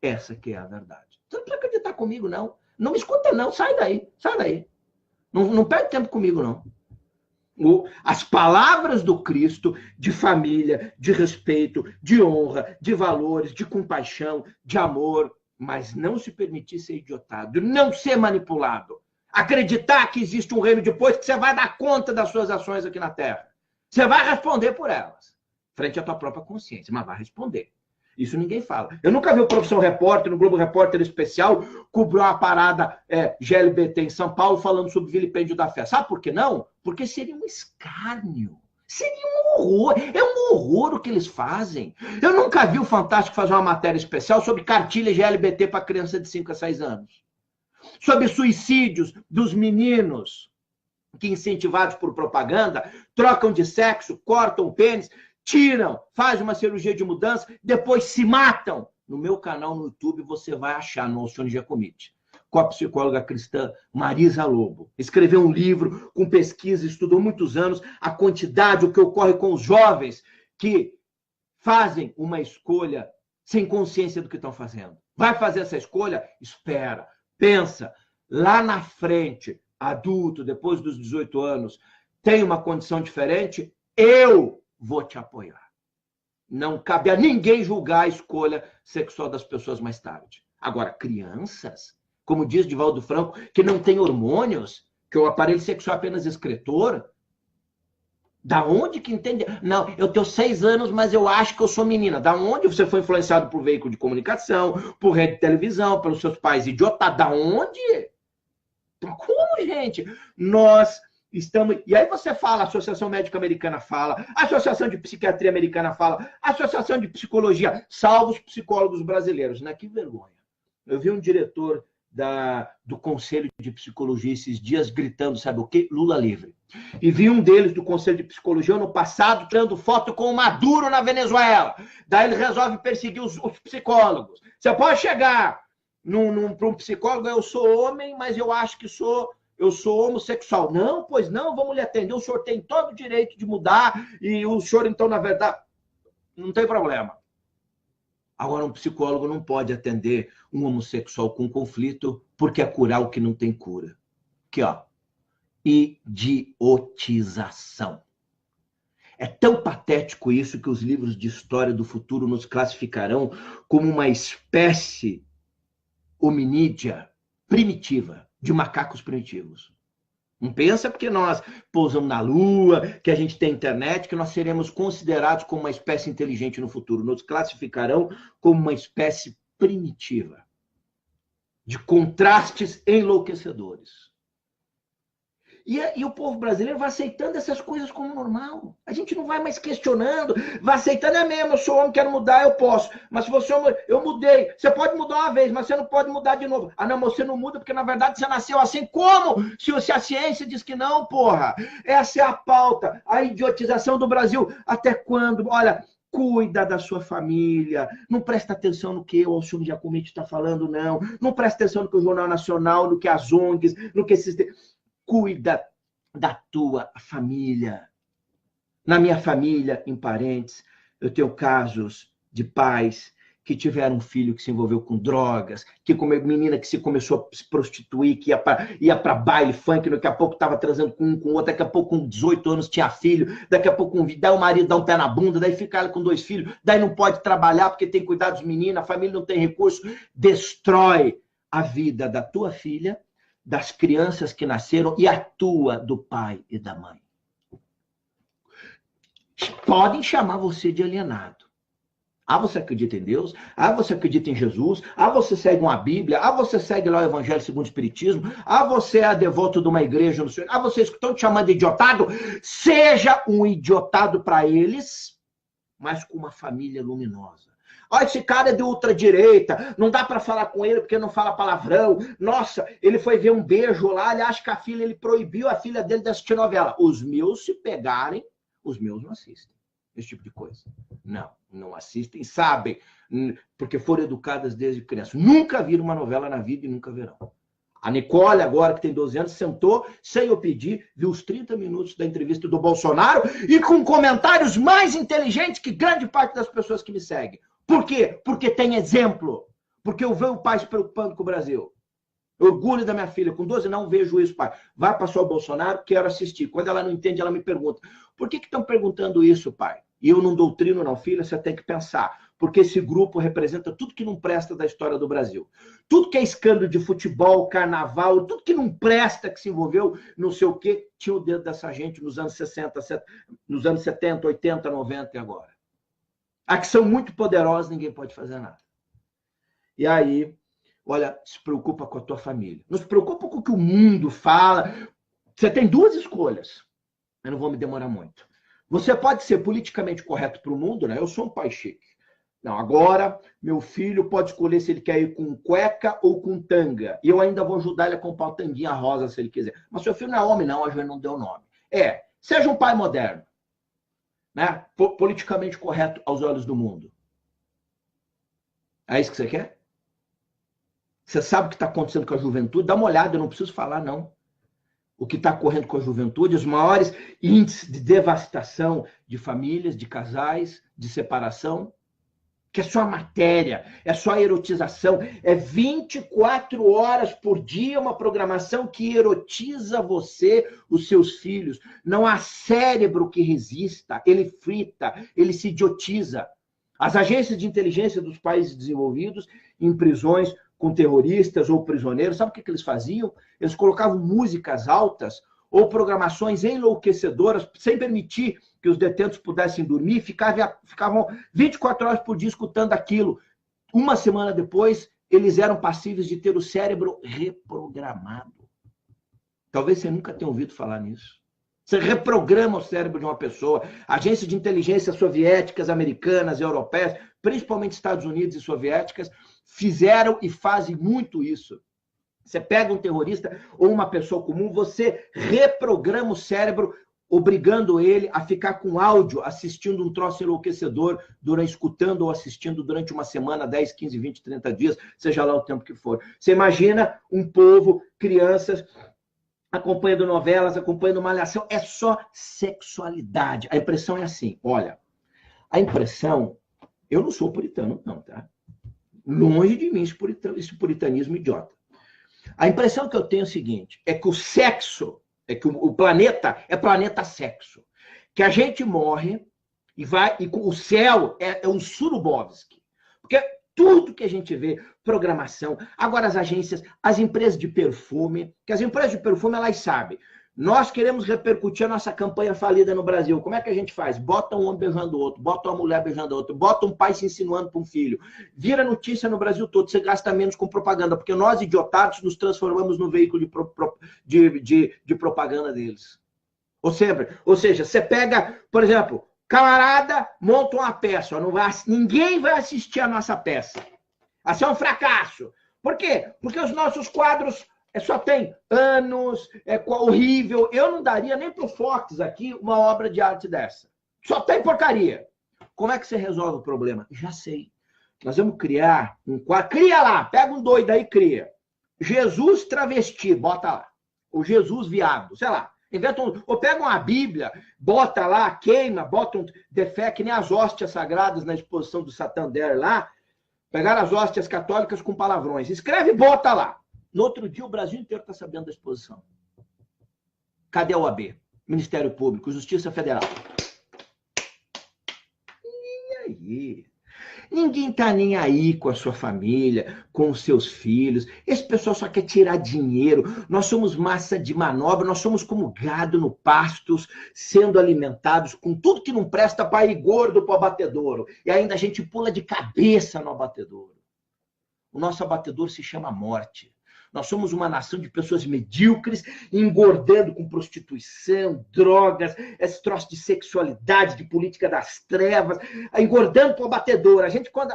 Essa que é a verdade. Você não precisa acreditar comigo, não. Não me escuta, não. Sai daí. Sai daí. Não perde tempo comigo, não. As palavras do Cristo de família, de respeito, de honra, de valores, de compaixão, de amor, mas não se permitir ser idiotado, não ser manipulado. Acreditar que existe um reino depois que você vai dar conta das suas ações aqui na Terra. Você vai responder por elas, frente à tua própria consciência, mas vai responder. Isso ninguém fala. Eu nunca vi o Profissão Repórter, no Globo Repórter Especial, cobriu uma parada GLBT em São Paulo falando sobre vilipêndio da fé. Sabe por que não? Porque seria um escárnio. Seria um horror. É um horror o que eles fazem. Eu nunca vi o Fantástico fazer uma matéria especial sobre cartilha GLBT para criança de 5 a 6 anos. Sobre suicídios dos meninos que, incentivados por propaganda, trocam de sexo, cortam o pênis, tiram, fazem uma cirurgia de mudança, depois se matam. No meu canal no YouTube você vai achar, no Alcione Giacometti, com a psicóloga cristã Marisa Lobo. Escreveu um livro com pesquisa, estudou muitos anos a quantidade, o que ocorre com os jovens que fazem uma escolha sem consciência do que estão fazendo. Vai fazer essa escolha? Espera, pensa. Lá na frente, adulto, depois dos 18 anos, tem uma condição diferente, eu vou te apoiar. Não cabe a ninguém julgar a escolha sexual das pessoas mais tarde. Agora, crianças, como diz Divaldo Franco, que não tem hormônios, que o aparelho sexual é apenas excretor, da onde que entende? Não, eu tenho 6 anos, mas eu acho que eu sou menina. Da onde você foi influenciado por veículo de comunicação, por rede de televisão, pelos seus pais idiotas? Da onde? Como, gente? Nós estamos... E aí você fala, a Associação Médica Americana fala, a Associação de Psiquiatria Americana fala, a Associação de Psicologia, salva os psicólogos brasileiros, né? Que vergonha. Eu vi um diretor do Conselho de Psicologia esses dias gritando, sabe o quê? Lula livre. E vi um deles do Conselho de Psicologia no passado tirando foto com o Maduro na Venezuela. Daí ele resolve perseguir os psicólogos. Você pode chegar para um psicólogo, eu sou homem, mas eu acho que eu sou homossexual. Não, pois não, vamos lhe atender. O senhor tem todo o direito de mudar e o senhor, então, na verdade, não tem problema. Agora, um psicólogo não pode atender um homossexual com conflito porque é curar o que não tem cura. Aqui, ó. Idiotização. É tão patético isso que os livros de história do futuro nos classificarão como uma espécie hominídea primitiva, de macacos primitivos. Não pensa porque nós pousamos na Lua, que a gente tem internet, que nós seremos considerados como uma espécie inteligente no futuro. Nos classificarão como uma espécie primitiva, de contrastes enlouquecedores. E o povo brasileiro vai aceitando essas coisas como normal. A gente não vai mais questionando, vai aceitando, é mesmo, eu sou homem, quero mudar, eu posso. Mas se você eu mudei, você pode mudar uma vez, mas você não pode mudar de novo. Ah, não, você não muda porque, na verdade, você nasceu assim. Como? Se a ciência diz que não, porra. Essa é a pauta, a idiotização do Brasil. Até quando? Olha, cuida da sua família, não presta atenção no que o Alcione Giacometti está falando, não. Não presta atenção no que o Jornal Nacional, no que as ONGs, no que esses... Cuida da tua família. Na minha família, em parentes, eu tenho casos de pais que tiveram um filho que se envolveu com drogas, que menina que começou a se prostituir, que ia para baile funk, daqui a pouco estava transando com um com outro, daqui a pouco com 18 anos tinha filho, daqui a pouco daí o marido dá um pé na bunda, daí fica ela com 2 filhos, daí não pode trabalhar porque tem que cuidar dos meninos, a família não tem recurso, destrói a vida da tua filha, das crianças que nasceram e a tua do pai e da mãe. Podem chamar você de alienado. Ah, você acredita em Deus? Ah, você acredita em Jesus? Ah, você segue uma Bíblia? Ah, você segue lá o Evangelho segundo o Espiritismo? Ah, você é devoto de uma igreja? Ah, vocês estão te chamando de idiotado? Seja um idiotado para eles, mas com uma família luminosa. Olha, esse cara é de ultradireita, não dá para falar com ele porque não fala palavrão. Nossa, ele foi ver um beijo lá, ele acha que ele proibiu a filha dele de assistir novela. Os meus, se pegarem, os meus não assistem esse tipo de coisa. Não assistem, sabem, porque foram educadas desde criança. Nunca viram uma novela na vida e nunca verão. A Nicole, agora que tem 12 anos, sentou, sem eu pedir, viu os 30 minutos da entrevista do Bolsonaro e com comentários mais inteligentes que grande parte das pessoas que me seguem. Por quê? Porque tem exemplo. Porque eu vejo o pai se preocupando com o Brasil. Orgulho da minha filha. Com 12, não vejo isso, pai. Vai passar o Bolsonaro, quero assistir. Quando ela não entende, ela me pergunta. Por que estão perguntando isso, pai? E eu não doutrino, não, filha, você tem que pensar. Porque esse grupo representa tudo que não presta da história do Brasil. Tudo que é escândalo de futebol, carnaval, tudo que não presta, que se envolveu, não sei o quê, tinha o dedo dessa gente nos anos 60, nos anos 70, 80, 90 e agora. A que são muito poderosos, ninguém pode fazer nada. E aí, olha, se preocupa com a tua família. Não se preocupa com o que o mundo fala. Você tem 2 escolhas. Eu não vou me demorar muito. Você pode ser politicamente correto para o mundo, né? Eu sou um pai chique. Não, agora, meu filho pode escolher se ele quer ir com cueca ou com tanga. E eu ainda vou ajudar ele a comprar uma tanguinha rosa, se ele quiser. Mas seu filho não é homem, não. A gente não deu nome. Seja um pai moderno. Né? Politicamente correto aos olhos do mundo. É isso que você quer? Você sabe o que está acontecendo com a juventude? Dá uma olhada, eu não preciso falar, não. O que está ocorrendo com a juventude, os maiores índices de devastação de famílias, de casais, de separação, que é só matéria, é só erotização, é 24 horas por dia uma programação que erotiza você, os seus filhos. Não há cérebro que resista, ele frita, ele se idiotiza. As agências de inteligência dos países desenvolvidos, em prisões com terroristas ou prisioneiros, sabe o que eles faziam? Eles colocavam músicas altas ou programações enlouquecedoras, sem permitir que os detentos pudessem dormir, ficavam 24 horas por dia escutando aquilo. Uma semana depois, eles eram passíveis de ter o cérebro reprogramado. Talvez você nunca tenha ouvido falar nisso. Você reprograma o cérebro de uma pessoa. Agências de inteligência soviéticas, americanas, europeias, principalmente Estados Unidos e soviéticas, fizeram e fazem muito isso. Você pega um terrorista ou uma pessoa comum, você reprograma o cérebro, obrigando ele a ficar com áudio, assistindo um troço enlouquecedor, escutando ou assistindo durante uma semana, 10, 15, 20, 30 dias, seja lá o tempo que for. Você imagina um povo, crianças, acompanhando novelas, acompanhando malhação, é só sexualidade. A impressão é assim, olha, a impressão, eu não sou puritano, não, tá? Longe de mim esse puritanismo idiota. A impressão que eu tenho é o seguinte, é que o sexo, é que o planeta é planeta sexo. Que a gente morre e o céu é um Surubovsky. Porque tudo que a gente vê, programação, agora as agências, as empresas de perfume, que as empresas de perfume, elas sabem. Nós queremos repercutir a nossa campanha falida no Brasil. Como é que a gente faz? Bota um homem beijando o outro, bota uma mulher beijando o outro, bota um pai se insinuando para um filho. Vira notícia no Brasil todo, você gasta menos com propaganda, porque nós, idiotados, nos transformamos no veículo de propaganda deles. Ou seja, você pega, por exemplo, camarada monta uma peça, ninguém vai assistir a nossa peça. Assim é um fracasso. Por quê? Porque os nossos quadros só tem anos, é horrível. Eu não daria nem pro Fox aqui uma obra de arte dessa. Só tem porcaria. Como é que você resolve o problema? Já sei. Nós vamos criar um quadro. Cria lá, pega um doido aí, cria. Jesus travesti, bota lá. Ou Jesus viado, sei lá. Inventa ou pega uma Bíblia, bota lá, queima, bota um defé, que nem as hóstias sagradas na exposição do Santander lá. Pegaram as hóstias católicas com palavrões. Escreve e bota lá. No outro dia, o Brasil inteiro está sabendo da exposição. Cadê a OAB? Ministério Público, Justiça Federal. E aí? Ninguém está nem aí com a sua família, com os seus filhos. Esse pessoal só quer tirar dinheiro. Nós somos massa de manobra, nós somos como gado no pastos, sendo alimentados com tudo que não presta para ir gordo para o abatedouro. E ainda a gente pula de cabeça no abatedouro. O nosso abatedouro se chama morte. Nós somos uma nação de pessoas medíocres, engordando com prostituição, drogas, esse troço de sexualidade, de política das trevas, engordando para o abatedor.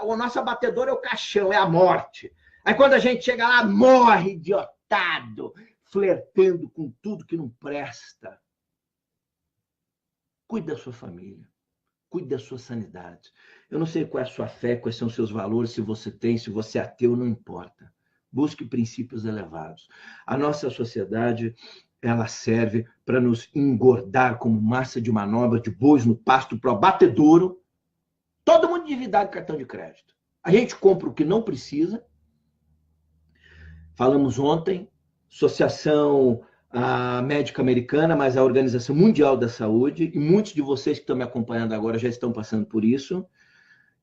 O nosso abatedor é o caixão, é a morte. Aí quando a gente chega lá, morre idiotado, flertando com tudo que não presta. Cuide da sua família, cuide da sua sanidade. Eu não sei qual é a sua fé, quais são os seus valores, se você tem, se você é ateu, não importa. Busque princípios elevados. A nossa sociedade, ela serve para nos engordar como massa de manobra de bois no pasto para o abatedouro. Todo mundo endividado de cartão de crédito. A gente compra o que não precisa. Falamos ontem, Associação Médica Americana, mas a Organização Mundial da Saúde, e muitos de vocês que estão me acompanhando agora já estão passando por isso,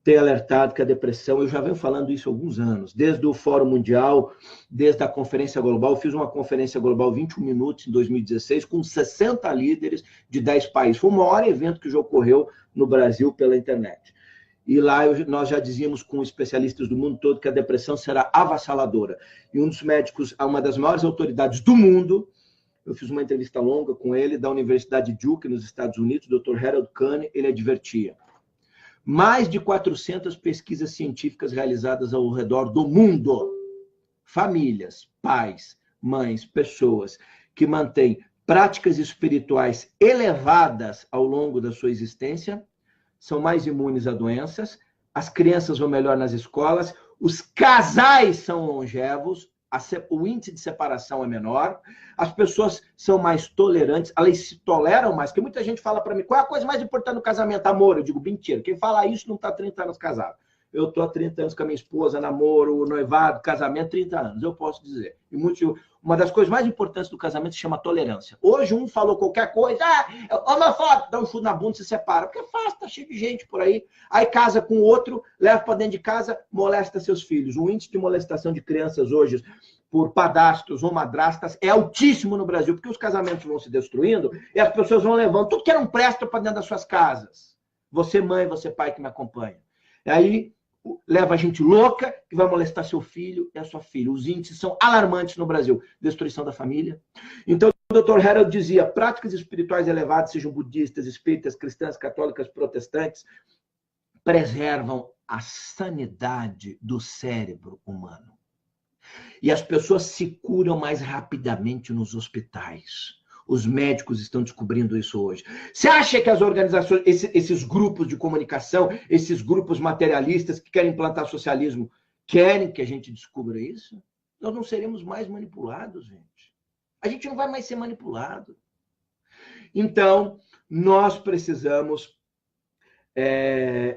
ter alertado que a depressão, eu já venho falando isso há alguns anos, desde o Fórum Mundial, desde a Conferência Global, eu fiz uma Conferência Global 21 minutos em 2016, com 60 líderes de 10 países. Foi o maior evento que já ocorreu no Brasil pela internet. E lá nós já dizíamos com especialistas do mundo todo que a depressão será avassaladora. E um dos médicos, uma das maiores autoridades do mundo, eu fiz uma entrevista longa com ele, da Universidade Duke, nos Estados Unidos, o Dr. Harold Kane, ele advertia. Mais de 400 pesquisas científicas realizadas ao redor do mundo. Famílias, pais, mães, pessoas que mantêm práticas espirituais elevadas ao longo da sua existência são mais imunes a doenças, as crianças vão melhor nas escolas, os casais são longevos, o índice de separação é menor, as pessoas são mais tolerantes, elas se toleram mais, porque muita gente fala para mim, qual é a coisa mais importante no casamento? Amor. Eu digo, mentira, quem fala isso não está 30 anos casado. Eu estou há 30 anos com a minha esposa, namoro, noivado, casamento, 30 anos, eu posso dizer. E uma das coisas mais importantes do casamento se chama tolerância. Hoje um falou qualquer coisa, homofóbico, dá um chute na bunda e se separa, porque é fácil, tá cheio de gente por aí. Aí casa com outro, leva para dentro de casa, molesta seus filhos. O índice de molestação de crianças hoje por padrastos ou madrastas é altíssimo no Brasil, porque os casamentos vão se destruindo e as pessoas vão levando tudo que não presta para dentro das suas casas. Você mãe, você pai que me acompanha. E aí leva a gente louca que vai molestar seu filho e a sua filha. Os índices são alarmantes no Brasil. Destruição da família. Então, o Dr. Harold dizia, práticas espirituais elevadas, sejam budistas, espíritas, cristãs, católicas, protestantes, preservam a sanidade do cérebro humano. E as pessoas se curam mais rapidamente nos hospitais. Os médicos estão descobrindo isso hoje. Você acha que as organizações, esses grupos de comunicação, esses grupos materialistas que querem implantar socialismo, querem que a gente descubra isso? Nós não seremos mais manipulados, gente. A gente não vai mais ser manipulado. Então, nós precisamos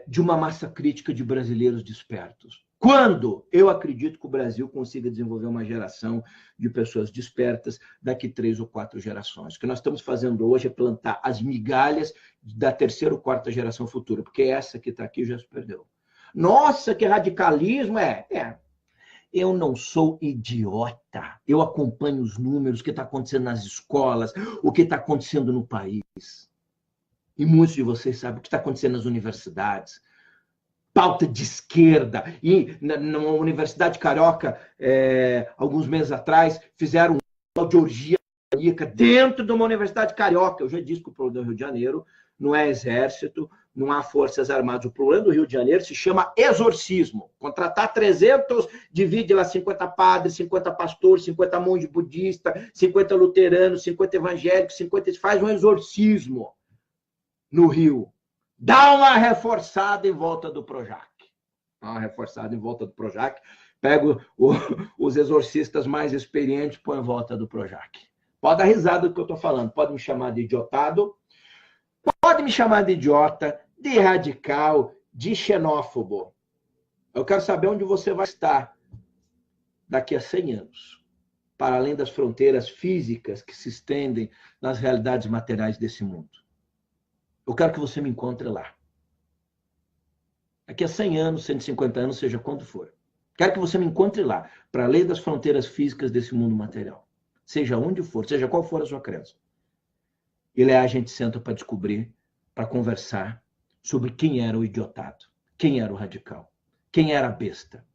de uma massa crítica de brasileiros despertos. Quando eu acredito que o Brasil consiga desenvolver uma geração de pessoas despertas daqui 3 ou 4 gerações. O que nós estamos fazendo hoje é plantar as migalhas da 3ª ou 4ª geração futura, porque essa que está aqui já se perdeu. Nossa, que radicalismo! Eu não sou idiota. Eu acompanho os números, o que está acontecendo nas escolas, o que está acontecendo no país. E muitos de vocês sabem o que está acontecendo nas universidades. Pauta de esquerda. E na Universidade Carioca, alguns meses atrás, fizeram uma de orgia dentro de uma Universidade Carioca. Eu já disse que o problema do Rio de Janeiro não é exército, não há forças armadas. O problema do Rio de Janeiro se chama exorcismo. Contratar 300, divide lá 50 padres, 50 pastores, 50 monges budistas, 50 luteranos, 50 evangélicos, 50... Faz um exorcismo no Rio. Dá uma reforçada em volta do Projac. Dá uma reforçada em volta do Projac. Pega os exorcistas mais experientes e põe em volta do Projac. Pode dar risada do que eu estou falando. Pode me chamar de idiotado. Pode me chamar de idiota, de radical, de xenófobo. Eu quero saber onde você vai estar daqui a 100 anos. Para além das fronteiras físicas que se estendem nas realidades materiais desse mundo. Eu quero que você me encontre lá. Daqui a 100 anos, 150 anos, seja quando for. Quero que você me encontre lá, para além das fronteiras físicas desse mundo material. Seja onde for, seja qual for a sua crença. E lá a gente senta para descobrir, para conversar sobre quem era o idiotado, quem era o radical, quem era a besta,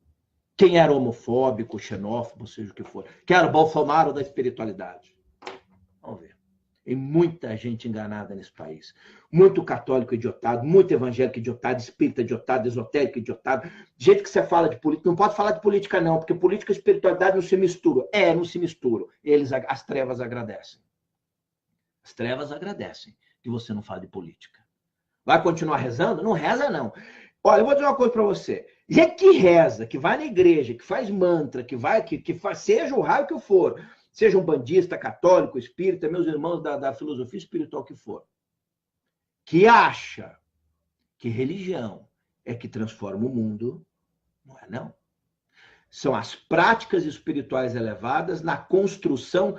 quem era homofóbico, xenófobo, seja o que for, quem era o Bolsonaro da espiritualidade. Vamos ver. Tem muita gente enganada nesse país. Muito católico idiotado, muito evangélico idiotado, espírita idiotado, esotérico idiotado. Gente que você fala de política, não pode falar de política não, porque política e espiritualidade não se misturam. Não se misturam. As trevas agradecem. As trevas agradecem que você não fale de política. Vai continuar rezando? Não reza, não. Olha, eu vou dizer uma coisa para você. Gente que reza, que vai na igreja, que faz mantra, que faz, seja o raio que for, seja um bandista, católico, espírita, meus irmãos da filosofia espiritual que for, que acha que religião é que transforma o mundo, não é não. São as práticas espirituais elevadas na construção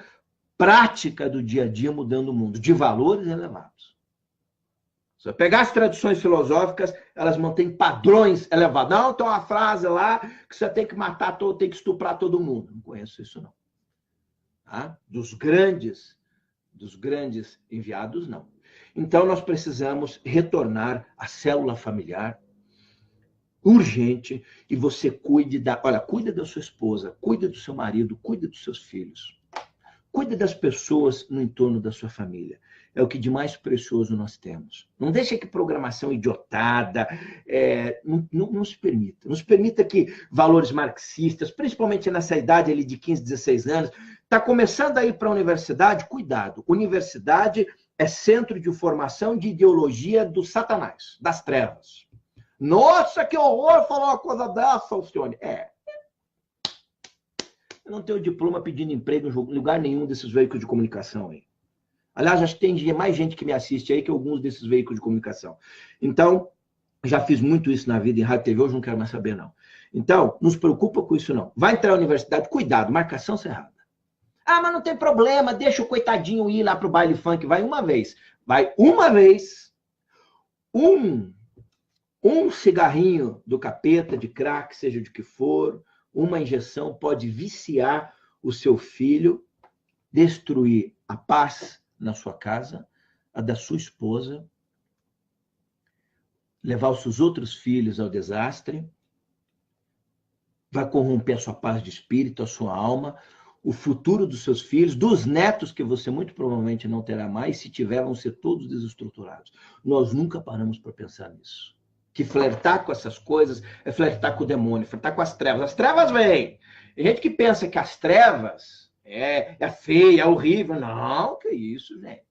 prática do dia a dia mudando o mundo, de valores elevados. Se eu pegar as tradições filosóficas, elas mantêm padrões elevados. Não, tem uma frase lá que você tem que matar todo, tem que estuprar todo mundo. Não conheço isso, não. Tá? Dos grandes enviados, não. Então, nós precisamos retornar à célula familiar urgente e você cuide da sua esposa, cuide do seu marido, cuide dos seus filhos. Cuide das pessoas no entorno da sua família. É o que de mais precioso nós temos. Não deixe que programação idiotada, não se permita. Não se permita que valores marxistas, principalmente nessa idade ali de 15, 16 anos, está começando a ir para a universidade, cuidado. Universidade é centro de formação de ideologia do Satanás, das trevas. Nossa, que horror falar uma coisa dessa, Alcione. Eu não tenho diploma pedindo emprego em lugar nenhum desses veículos de comunicação aí. Aliás, acho que tem mais gente que me assiste aí que alguns desses veículos de comunicação. Então, já fiz muito isso na vida em rádio e TV, hoje não quero mais saber, não. Então, não se preocupa com isso, não. Vai entrar na universidade, cuidado, marcação cerrada. Mas não tem problema, deixa o coitadinho ir lá pro baile funk, vai uma vez. Vai uma vez, um cigarrinho do capeta, de crack, seja de que for, uma injeção pode viciar o seu filho, destruir a paz na sua casa, a da sua esposa, levar os seus outros filhos ao desastre, vai corromper a sua paz de espírito, a sua alma, o futuro dos seus filhos, dos netos que você muito provavelmente não terá mais, se tiver, vão ser todos desestruturados. Nós nunca paramos para pensar nisso. que flertar com essas coisas é flertar com o demônio, flertar com as trevas. As trevas vêm. Tem gente que pensa que as trevas é feia, é horrível. Não, que isso, gente.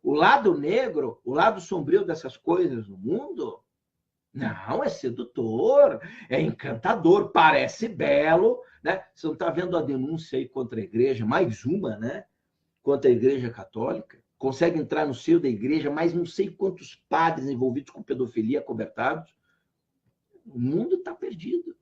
O lado negro, o lado sombrio dessas coisas no mundo, não, é sedutor, é encantador, parece belo, né? Você não está vendo a denúncia aí contra a igreja, mais uma, né? Contra a igreja católica. Consegue entrar no seio da igreja, mas não sei quantos padres envolvidos com pedofilia acobertados. O mundo está perdido.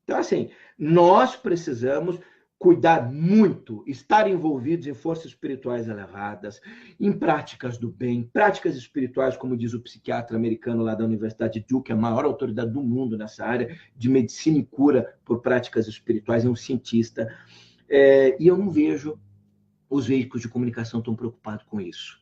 Então, assim, nós precisamos cuidar muito, estar envolvidos em forças espirituais elevadas, em práticas do bem, práticas espirituais, como diz o psiquiatra americano lá da Universidade de Duke, a maior autoridade do mundo nessa área de medicina e cura por práticas espirituais, é um cientista. E eu não vejo os veículos de comunicação tão preocupados com isso.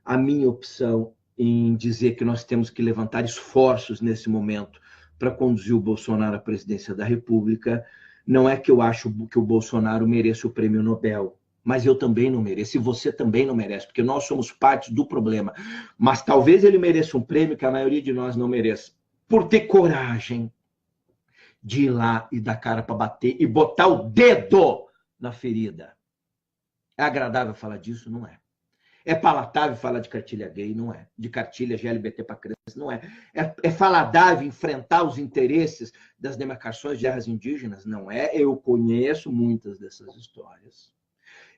A minha opção em dizer que nós temos que levantar esforços nesse momento para conduzir o Bolsonaro à presidência da República não é que eu acho que o Bolsonaro mereça o prêmio Nobel, mas eu também não mereço, e você também não merece, porque nós somos parte do problema. Mas talvez ele mereça um prêmio que a maioria de nós não mereça, por ter coragem de ir lá e dar cara para bater e botar o dedo na ferida. É agradável falar disso? Não é. É palatável falar de cartilha gay? Não é. De cartilha GLBT para crianças? Não é. É faladável enfrentar os interesses das demarcações de terras indígenas? Não é. Eu conheço muitas dessas histórias.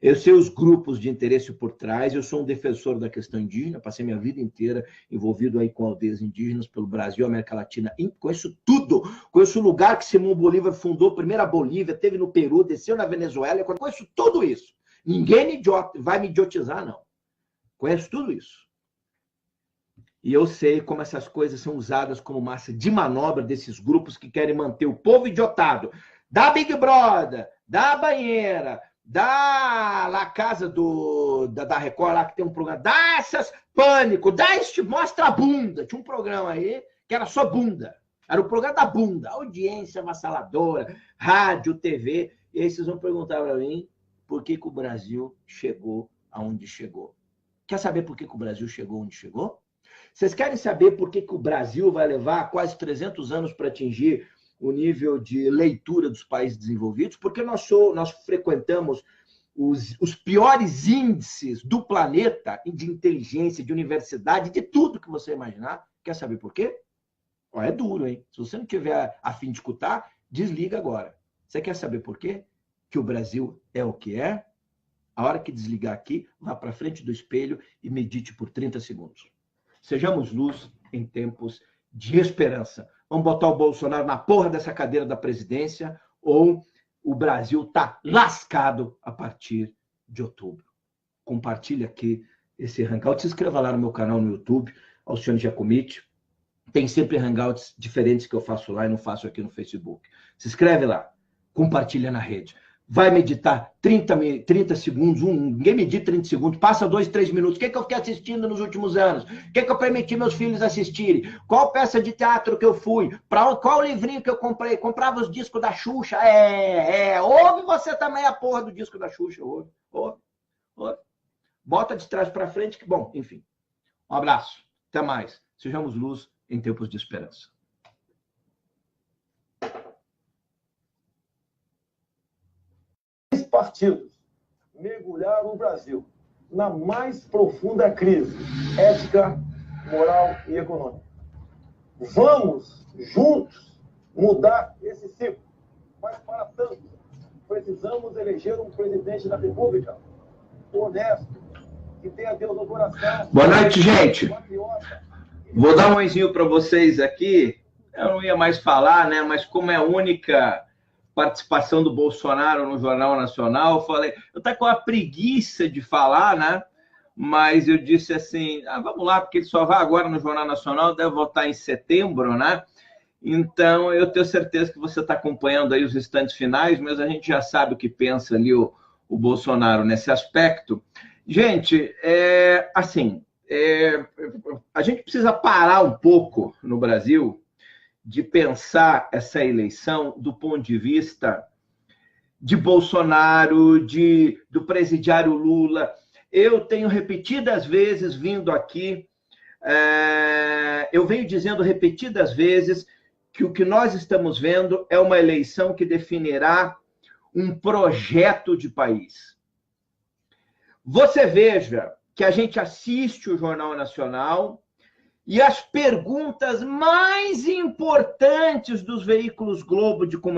Eu sei os grupos de interesse por trás. Eu sou um defensor da questão indígena. Passei minha vida inteira envolvido aí com aldeias indígenas pelo Brasil, América Latina. Conheço tudo. Conheço o lugar que Simão Bolívar fundou, primeiro a Bolívia, teve no Peru, desceu na Venezuela. Eu conheço tudo isso. Ninguém vai me idiotizar, não. Conheço tudo isso. E eu sei como essas coisas são usadas como massa de manobra desses grupos que querem manter o povo idiotado. Da Big Brother, da banheira, da La Casa da Record, lá que tem um programa, dá essas pânico, mostra a bunda. Tinha um programa aí que era só bunda. Era o programa da bunda. Audiência avassaladora, rádio, TV. E aí vocês vão perguntar para mim por que o Brasil chegou aonde chegou. Quer saber por que o Brasil chegou onde chegou? Vocês querem saber por que o Brasil vai levar quase 300 anos para atingir o nível de leitura dos países desenvolvidos? Porque nós frequentamos os piores índices do planeta de inteligência, de universidade, de tudo que você imaginar. Quer saber por quê? É duro, hein? Se você não tiver a fim de escutar, desliga agora. Você quer saber por quê? Que o Brasil é o que é? A hora que desligar aqui, vá para frente do espelho e medite por 30 segundos. Sejamos luz em tempos de esperança. Vamos botar o Bolsonaro na porra dessa cadeira da presidência ou o Brasil está lascado a partir de outubro. Compartilhe aqui esse hangout. Se inscreva lá no meu canal no YouTube, Alcione Giacometti. Tem sempre hangouts diferentes que eu faço lá e não faço aqui no Facebook. Se inscreve lá. Compartilha na rede. Vai meditar 30 segundos, ninguém medita 30 segundos, passa 2, 3 minutos. O que eu fiquei assistindo nos últimos anos? O que eu permiti meus filhos assistirem? Qual peça de teatro que eu fui? Qual livrinho que eu comprei? Comprava os discos da Xuxa? Ouve você também a porra do disco da Xuxa, ouve. Bota de trás para frente, que bom, enfim. Um abraço, até mais. Sejamos luz em tempos de esperança. Partidos mergulharam o Brasil na mais profunda crise ética, moral e econômica. Vamos, juntos, mudar esse ciclo. Mas, para tanto, precisamos eleger um presidente da República honesto, que tenha Deus no coração. Boa noite, gente. Vou dar um oizinho para vocês aqui. Eu não ia mais falar, né? Mas como é a única participação do Bolsonaro no Jornal Nacional, eu falei, eu tô com a preguiça de falar, né? Mas eu disse assim, vamos lá, porque ele só vai agora no Jornal Nacional, deve votar em setembro, né? Então, eu tenho certeza que você está acompanhando aí os instantes finais, mas a gente já sabe o que pensa ali o Bolsonaro nesse aspecto. Gente, a gente precisa parar um pouco no Brasil de pensar essa eleição do ponto de vista de Bolsonaro, do presidiário Lula. Eu tenho repetidas vezes vindo aqui eu venho dizendo repetidas vezes que o que nós estamos vendo é uma eleição que definirá um projeto de país. Você veja que a gente assiste o Jornal Nacional e as perguntas mais importantes dos veículos Globo de comunicação